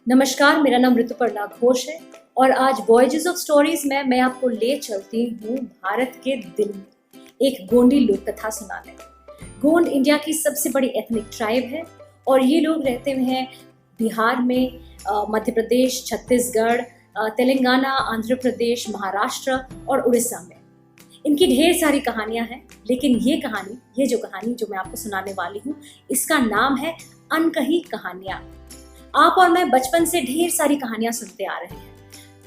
नमस्कार, मेरा नाम ऋतुपर्णा घोष है और आज वॉयजेस ऑफ स्टोरीज में मैं आपको ले चलती हूँ भारत के दिल में एक गोंडी लोक कथा सुनाने। गोंड इंडिया की सबसे बड़ी एथनिक ट्राइब है और ये लोग रहते हैं बिहार में, मध्य प्रदेश, छत्तीसगढ़, तेलंगाना, आंध्र प्रदेश, महाराष्ट्र और उड़ीसा में। इनकी ढेर सारी कहानियां हैं, लेकिन ये जो कहानी जो मैं आपको सुनाने वाली हूँ, इसका नाम है अनकही कहानियां। आप और मैं बचपन से ढेर सारी कहानियां सुनते आ रहे हैं,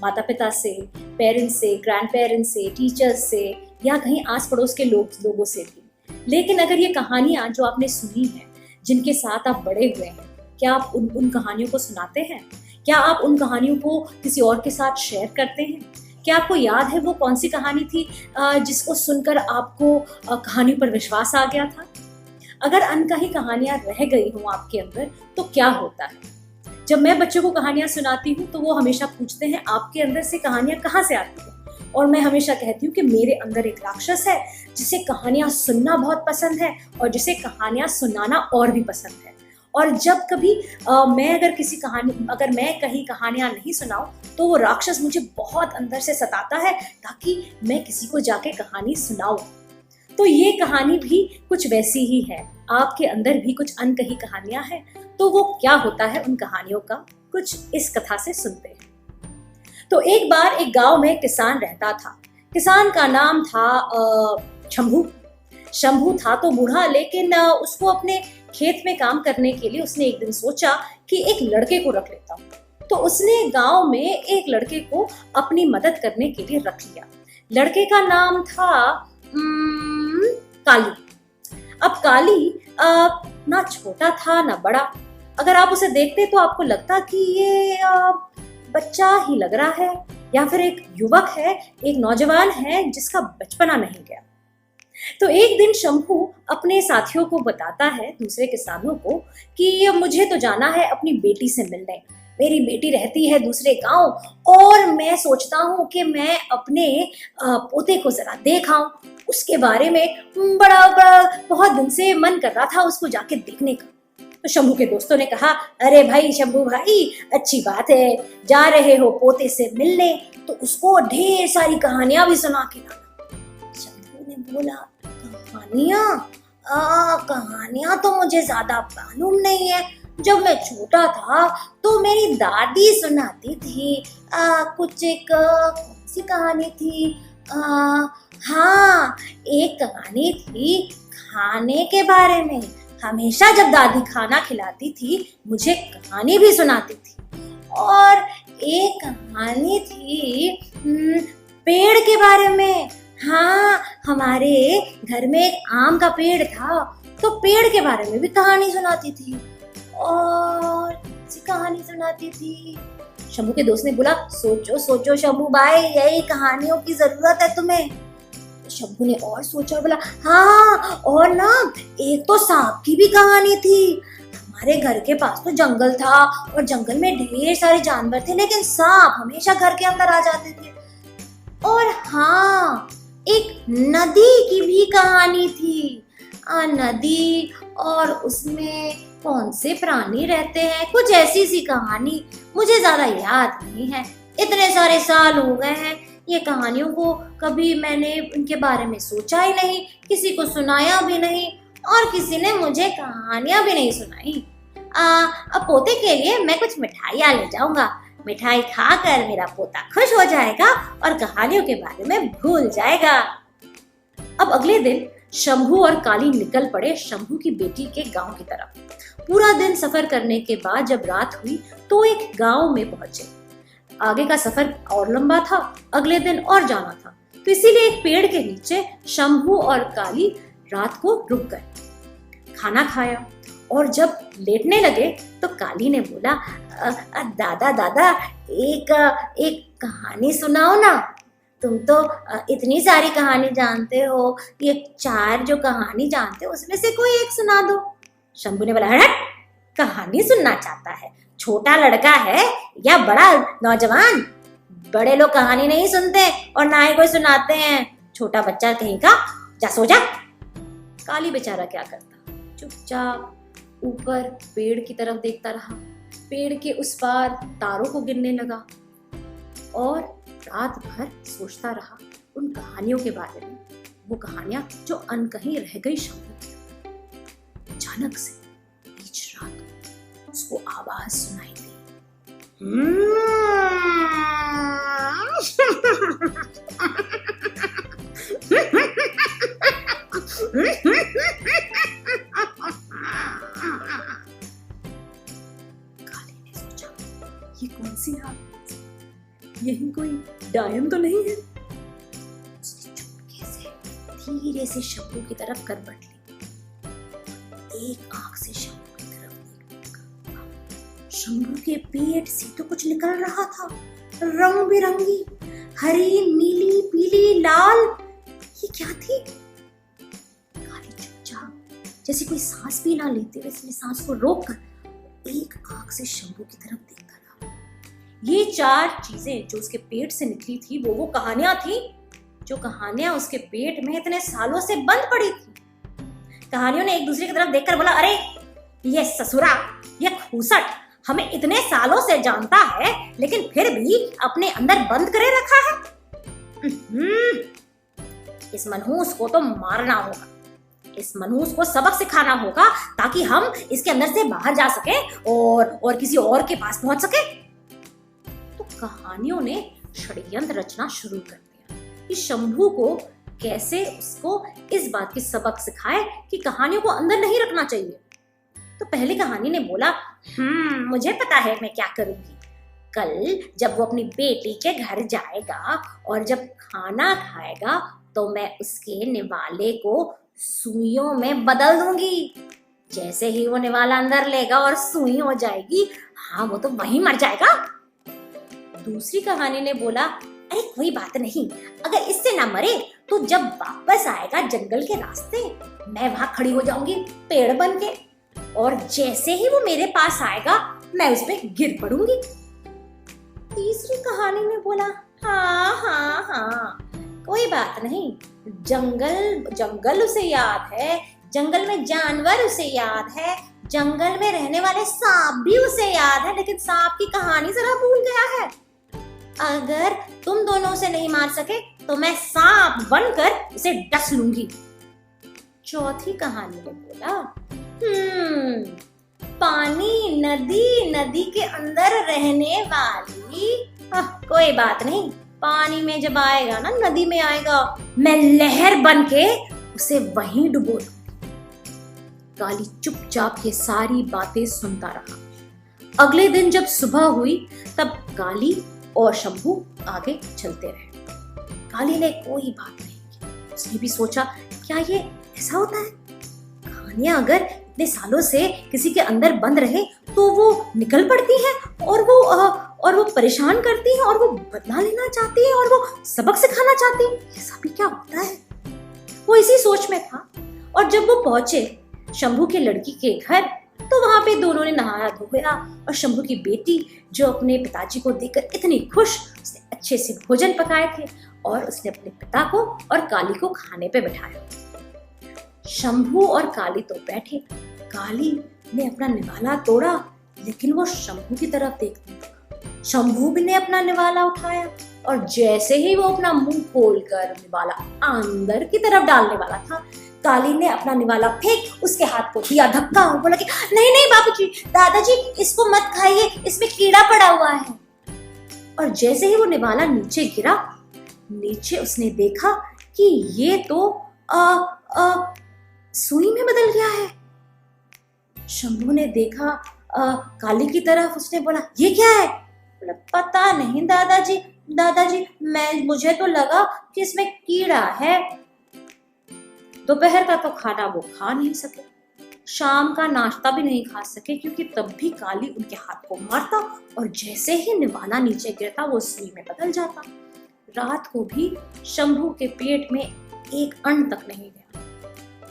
माता पिता से, पेरेंट्स से, ग्रैंड पेरेंट्स से, टीचर्स से या कहीं आस पड़ोस के लोगों से भी। लेकिन अगर ये कहानियां जो आपने सुनी हैं, जिनके साथ आप बड़े हुए हैं, क्या आप उन कहानियों को सुनाते हैं? क्या आप उन कहानियों को किसी और के साथ शेयर करते हैं? क्या आपको याद है वो कौन सी कहानी थी जिसको सुनकर आपको कहानी पर विश्वास आ गया था? अगर अनकही कहानियां रह गई हों आपके अंदर तो क्या होता है? जब मैं बच्चों को कहानियां सुनाती हूँ तो वो हमेशा पूछते हैं, आपके अंदर से कहानियां कहाँ से आती हैं? और मैं हमेशा कहती हूँ कि मेरे अंदर एक राक्षस है जिसे कहानियां सुनना बहुत पसंद है और जिसे कहानियां सुनाना और भी पसंद है। और जब कभी अगर मैं कहीं कहानियां नहीं सुनाऊं तो वो राक्षस मुझे बहुत अंदर से सताता है ताकि मैं किसी को जाके कहानी सुनाऊं। तो ये कहानी भी कुछ वैसी ही है, आपके अंदर भी कुछ अनकही कहानियां हैं। तो वो क्या होता है उन कहानियों का, कुछ इस कथा से सुनते हैं। तो एक बार एक गांव में एक किसान रहता था। किसान का नाम था शंभू। शंभू था तो बूढ़ा, लेकिन उसको अपने खेत में काम करने के लिए उसने एक दिन सोचा कि एक लड़के को रख लेता हूँ। तो उसने गांव में एक लड़के को अपनी मदद करने के लिए रख लिया। लड़के का नाम था काली। अब काली ना छोटा था ना बड़ा। अगर आप उसे देखते तो आपको लगता कि ये बच्चा ही लग रहा है या फिर एक युवक है, एक नौजवान है जिसका बचपना नहीं गया। तो एक दिन शंभू अपने साथियों को बताता है, दूसरे किसानों को, कि मुझे तो जाना है अपनी बेटी से मिलने। मेरी बेटी रहती है दूसरे गांव और मैं सोचता हूँ कि मैं अपने पोते को जरा देख आऊं। उसके बारे में बहुत दिन से मन कर रहा था उसको जाके देखने का। तो शंभू के दोस्तों ने कहा, अरे भाई शंभू भाई, अच्छी बात है, जा रहे हो पोते से मिलने तो उसको ढेर सारी कहानियां भी सुना के लाना। शंभू ने बोला, कहानियां तो मुझे ज्यादा मालूम नहीं है। जब मैं छोटा था तो मेरी दादी सुनाती थी। कुछ एक कौन सी कहानी थी? हाँ, एक कहानी थी खाने के बारे में। हमेशा जब दादी खाना खिलाती थी मुझे कहानी भी सुनाती थी। और एक कहानी थी पेड़ के बारे में। हाँ, हमारे घर में एक आम का पेड़ था तो पेड़ के बारे में भी कहानी सुनाती थी। और सी कहानी सुनाती थी। शंभू के दोस्त ने बोला, सोचो सोचो शंभू भाई, यही कहानियों की जरूरत है तुम्हें। शंभू ने और सोचा और बोला, हाँ, और ना एक तो सांप की भी कहानी थी। हमारे घर के पास तो जंगल था और जंगल में ढेर सारे जानवर थे, लेकिन सांप हमेशा घर के अंदर आ जाते थे। और हाँ, एक नदी की भी कहानी थी। नदी और उसमें कौन से प्राणी रहते हैं, कुछ ऐसी सी कहानी, मुझे ज्यादा याद नहीं है। इतने सारे साल हो गए हैं ये कहानियों को, कभी मैंने उनके बारे में सोचा ही नहीं, किसी को सुनाया भी नहीं और किसी ने मुझे कहानियां भी नहीं सुनाई। अब पोते के लिए मैं कुछ मिठाइयाँ ले जाऊंगा। मिठाई खाकर मेरा पोता खुश हो जाएगा और कहानियों के बारे में भूल जाएगा। अब अगले दिन शंभू और काली निकल पड़े शंभू की बेटी के गांव की तरफ। पूरा दिन सफर करने के बाद जब रात हुई तो एक गांव में पहुंचे। आगे का सफर और लंबा था, अगले दिन और जाना था, तो इसीलिए एक पेड़ के नीचे शंभू और काली रात को रुक गए। खाना खाया और जब लेटने लगे तो काली ने बोला, दादा एक कहानी सुनाओ ना। तुम तो इतनी सारी कहानी जानते हो, ये 4 जो कहानी जानते हो उसमें से कोई एक सुना दो। शंभू ने बोला, हट, कहानी सुनना चाहता है? छोटा लड़का है या बड़ा नौजवान? बड़े लोग कहानी नहीं सुनते और ना ही कोई सुनाते हैं। छोटा बच्चा कहीं का, जा सो जा। काली बेचारा क्या करता, चुपचाप ऊपर पेड़ की तरफ देखता रहा। पेड़ के उस पार तारों को गिनने लगा और रात भर सोचता रहा उन कहानियों के बारे में, वो कहानियां जो अनकही रह गई शंभू की। अचानक से बीच रात उसको आवाज सुनाई दी। काली ने सोचा, ये कौन सी आवाज? यही कोई डायन तो नहीं है? उसने चुपके से धीरे से शंभू की तरफ करवट ली। एक आंख से शंभू की तरफ देखा। शंभू के पेट से तो कुछ निकल रहा था, रंग बिरंगी, हरी, नीली, पीली, लाल। ये क्या थी? काली चुपचाप, जैसे कोई सांस भी ना लेते हुए अपनी सांस को रोककर एक आंख से शंभू की तरफ देखता रहा। ये 4 चीजें जो उसके पेट से निकली थी वो कहानियां थी, जो कहानियां उसके पेट में इतने सालों से बंद पड़ी थी। कहानियों ने एक दूसरे की तरफ देखकर बोला, अरे ये ससुरा, ये खूसट हमें इतने सालों से जानता है लेकिन फिर भी अपने अंदर बंद करे रखा है। इस मनहूस को तो मारना होगा, इस मनहूस को सबक सिखाना होगा ताकि हम इसके अंदर से बाहर जा सके और किसी और के पास पहुंच सके। तो कहानियों ने षड्यंत्र रचना शुरू कर दिया कि शंभू को कैसे उसको इस बात की सबक सिखाए कि कहानियों को अंदर नहीं रखना चाहिए। तो पहली कहानी ने बोला, मुझे पता है मैं क्या करूंगी। कल जब वो अपनी बेटी के घर जाएगा और जब खाना खाएगा तो मैं उसके निवाले को सुइयों में बदल दूंगी। जैसे ही वो निवाला अंदर लेगा और सुई हो जाएगी, हाँ वो तो वहीं मर जाएगा। दूसरी कहानी ने बोला, अरे कोई बात नहीं, अगर इससे ना मरे तो जब वापस आएगा जंगल के रास्ते मैं वहां खड़ी हो जाऊंगी पेड़ बन के, और जैसे ही वो मेरे पास आएगा मैं उस पे गिर पड़ूंगी। तीसरी कहानी ने बोला, हाँ कोई बात नहीं, जंगल उसे याद है, जंगल में जानवर उसे याद है, जंगल में रहने वाले सांप भी उसे याद है, लेकिन सांप की कहानी जरा भूल गया है। अगर तुम दोनों उसे नहीं मार सके तो मैं सांप बनकर उसे डस लूंगी। चौथी कहानी ने बोला, पानी, नदी के अंदर रहने वाली, कोई बात नहीं, पानी में जब आएगा ना, नदी में आएगा, मैं लहर बन के उसे वहीं डुबो दूंगी। काली चुपचाप ये सारी बातें सुनता रहा। अगले दिन जब सुबह हुई तब काली और शंभू आगे चलते रहे। काली ने कोई बात नहीं की। उसने भी सोचा, क्या ये ऐसा होता है? कहानियां अगर इतने सालों से किसी के अंदर बंद रहे तो वो निकल पड़ती है और वो परेशान करती है और वो बदला लेना चाहती है और वो सबक सिखाना चाहती है। ऐसा भी क्या होता है? वो इसी सोच में था और जब वो पहुंचे शंभू के लड़की के घर तो वहां पे दोनों ने नहाया धोया और शंभू की बेटी जो अपने पिताजी को देखकर इतनी खुश, उसने अच्छे से भोजन पकाए थे और उसने अपने पिता को और काली को खाने पे बिठाया। शंभू और काली तो बैठे। काली ने अपना निवाला तोड़ा लेकिन वो शंभू की तरफ देखती थी। शंभू ने अपना निवाला उठाया और जैसे ही वो अपना मुंह खोलकर निवाला अंदर की तरफ डालने वाला था, काली ने अपना निवाला फेंक उसके हाथ को दिया धक्का और बोला कि नहीं बाबूजी, दादाजी, इसको मत खाइए, इसमें कीड़ा पड़ा हुआ है। और जैसे ही वो निवाला नीचे गिरा, नीचे उसने देखा कि ये तो सुई में बदल गया है। शंभू ने देखा काली की तरफ, उसने बोला, ये क्या है? बोला, पता नहीं दादाजी, मुझे तो लगा कि इसमें कीड़ा है। दोपहर का तो खाना वो खा नहीं सके, शाम का नाश्ता भी नहीं खा सके क्योंकि तब भी काली उनके हाथ को मारता और जैसे ही निवाला नीचे गिरता वो सुई में बदल जाता। रात को भी शंभू के पेट में एक अन्न तक नहीं गया।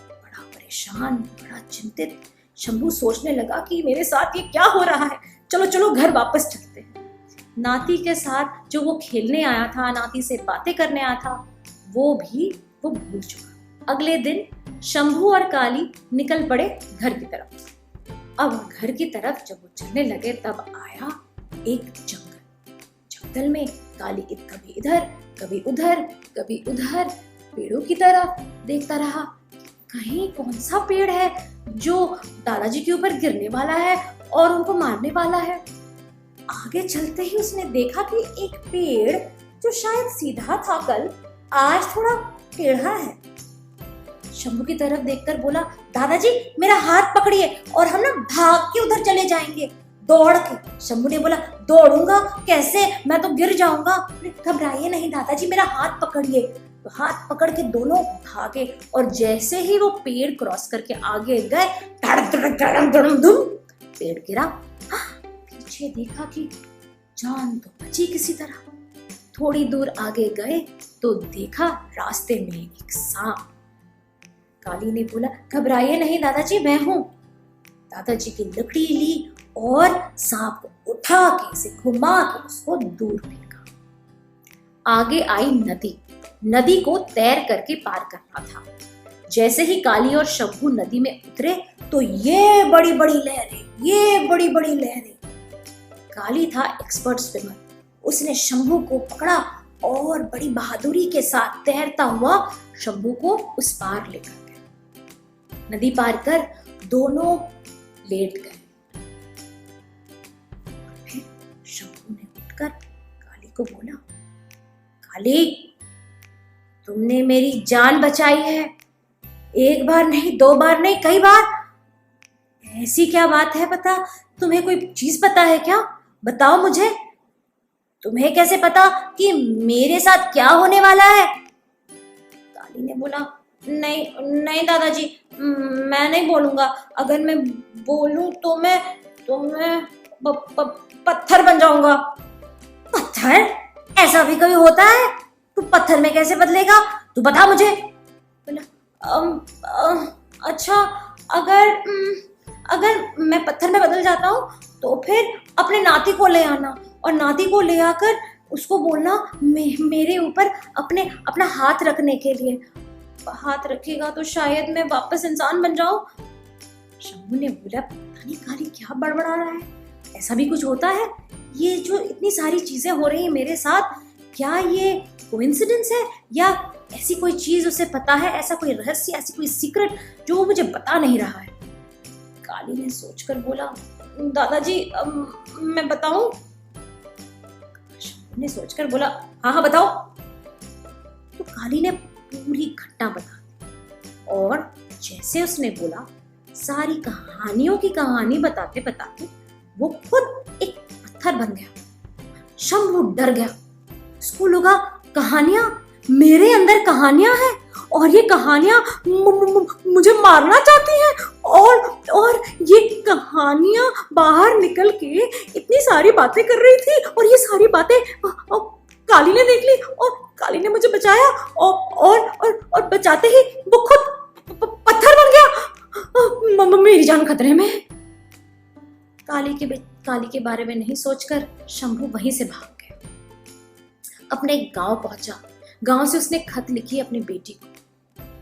बड़ा परेशान, बड़ा चिंतित शंभू सोचने लगा कि मेरे साथ ये क्या हो रहा है। चलो घर वापस चलते हैं। नाती के साथ जो वो खेलने आया था, नाती से बातें करने आया था, वो भूल चुका। अगले दिन शंभू और काली निकल पड़े घर की तरफ। अब घर की तरफ जब वो चलने लगे तब आया एक जंगल। जंगल में काली कभी इधर कभी उधर कभी उधर पेड़ों की तरफ देखता रहा। कहीं कौन सा पेड़ है जो दादाजी के ऊपर गिरने वाला है और उनको मारने वाला है। आगे चलते ही उसने देखा कि एक पेड़ जो शायद सीधा था कल, आज थोड़ा टेढ़ा है। शंभू की तरफ देखकर बोला, दादाजी मेरा हाथ पकड़िए और हम ना भाग के उधर चले जाएंगे दौड़ के। शंभू ने बोला, दौड़ूंगा कैसे, मैं तो गिर जाऊंगा। घबराइए नहीं दादाजी, मेरा हाथ पकड़िए। तो हाथ पकड़ के दोनों भागे और जैसे ही वो पेड़ क्रॉस करके आगे गए, पेड़ गिरा। पीछे देखा कि जान तो बची किसी तरह। थोड़ी दूर आगे गए तो देखा रास्ते में एक सांप। काली ने बोला, घबराइए नहीं दादाजी, मैं हूं। दादाजी की लकड़ी ली और सांप को उठा के इसे घुमा के उसको दूर फेंका। आगे आई नदी। नदी को तैर करके पार करना था। जैसे ही काली और शंभू नदी में उतरे तो ये बड़ी बड़ी लहरें, ये बड़ी बड़ी लहरें। काली था एक्सपर्ट स्विमर। उसने शंभू को पकड़ा और बड़ी बहादुरी के साथ तैरता हुआ शंभू को उस पार लेकर गया। नदी पार कर दोनों लेट गए। फिर शंभू ने उठकर काली को बोला, काली तुमने मेरी जान बचाई है, एक बार नहीं, दो बार नहीं, कई बार। ऐसी क्या बात है, पता तुम्हें कोई चीज पता है क्या? बताओ मुझे। तुम्हें कैसे पता कि मेरे साथ क्या होने वाला है? काली ने बोला, नहीं नहीं दादाजी, मैं नहीं बोलूंगा। अगर मैं बोलूं तो मैं पत्थर बन जाऊंगा। पत्थर? ऐसा भी कभी होता है? तू पत्थर में कैसे बदलेगा? तू बता मुझे। बोला, अच्छा, अगर मैं पत्थर में बदल जाता हूँ तो फिर अपने नाती को ले आना और नाती को ले आकर उसको बोलना मेरे ऊपर अपना हाथ रखने के लिए। हाथ रखेगा तो शायद मैं वापस इंसान बन जाऊं। शंभू ने बोला, पता नहीं काली क्या बड़बड़ा रहा है, ऐसा भी कुछ होता है? ये जो इतनी सारी चीजें हो रही हैं मेरे साथ, क्या ये कोइंसिडेंस है या ऐसी कोई चीज उसे पता है, ऐसा कोई रहस्य, ऐसी कोई सीक्रेट जो वो मुझे बता नहीं रहा है? काली ने सोचकर बोला, दादाजी मैं बताऊं? शंभू ने सोचकर बोला, हाँ हाँ बताओ। तो काली ने पूरी घटना बता दी और जैसे उसने बोला, सारी कहानियों की कहानी बताते बताते वो खुद एक पत्थर बन गया। शंभू डर गया। उसको लगा, कहानियां, मेरे अंदर कहानियां हैं और ये कहानियां मुझे मारना चाहती हैं और ये कहानियां बाहर निकल के इतनी सारी बातें कर रही थी और ये सारी बातें काली ने देख ली और काली ने मुझे बचाया और बचाते ही वो खुद पत्थर बन गया। मेरी जान खतरे में। काली के बारे में नहीं सोचकर शंभू वहीं से भाग गया। अपने गांव पहुंचा। गांव से उसने खत लिखी अपनी बेटी को।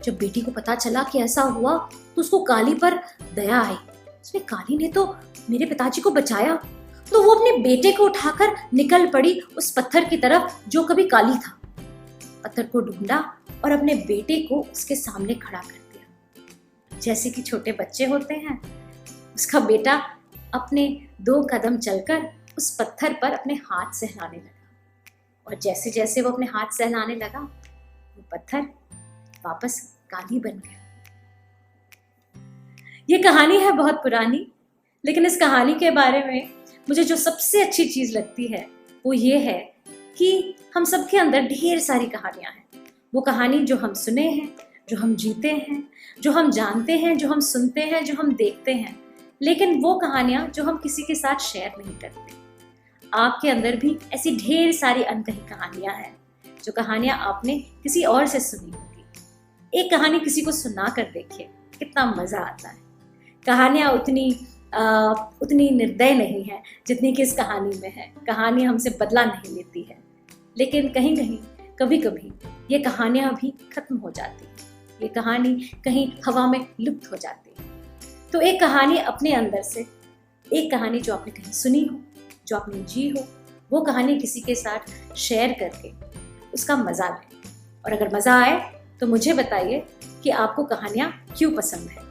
जब बेटी को पता चला कि ऐसा हुआ तो उसको काली पर दया आई। उसने, काली ने तो मेरे पिताजी को बचाया। तो वो अपने बेटे को उठाकर निकल पड़ी उस पत्थर की तरफ जो कभी काली था। पत्थर को ढूंढा और अपने बेटे को उसके सामने खड़ा कर दिया। जैसे कि छोटे बच्चे होते हैं, उसका बेटा अपने 2 कदम चलकर उस पत्थर पर अपने हाथ सहलाने लगा और जैसे जैसे वो अपने हाथ सहलाने लगा वो पत्थर वापस काली बन गया। ये कहानी है बहुत पुरानी, लेकिन इस कहानी के बारे में मुझे जो सबसे अच्छी चीज लगती है वो ये है कि हम सबके अंदर ढेर सारी कहानियां हैं। वो कहानी जो हम सुने हैं, जो हम जीते हैं, जो हम जानते हैं, जो हम सुनते हैं, जो हम देखते हैं, लेकिन वो कहानियां जो हम किसी के साथ शेयर नहीं करते। आपके अंदर भी ऐसी ढेर सारी अनकही कहानियां हैं, जो कहानियां आपने किसी और से सुनी होगी। एक कहानी किसी को सुना कर देखिए, कितना मजा आता है। कहानियां उतनी निर्दय नहीं है जितनी कि इस कहानी में है। कहानी हमसे बदला नहीं लेती है, लेकिन कहीं कहीं कभी कभी ये कहानियां भी खत्म हो जाती हैं। ये कहानी कहीं हवा में लुप्त हो जाती है। तो एक कहानी अपने अंदर से, एक कहानी जो आपने कहीं सुनी हो, जो आपने जी हो, वो कहानी किसी के साथ शेयर करके उसका मज़ा लें। और अगर मज़ा आए तो मुझे बताइए कि आपको कहानियाँ क्यों पसंद है।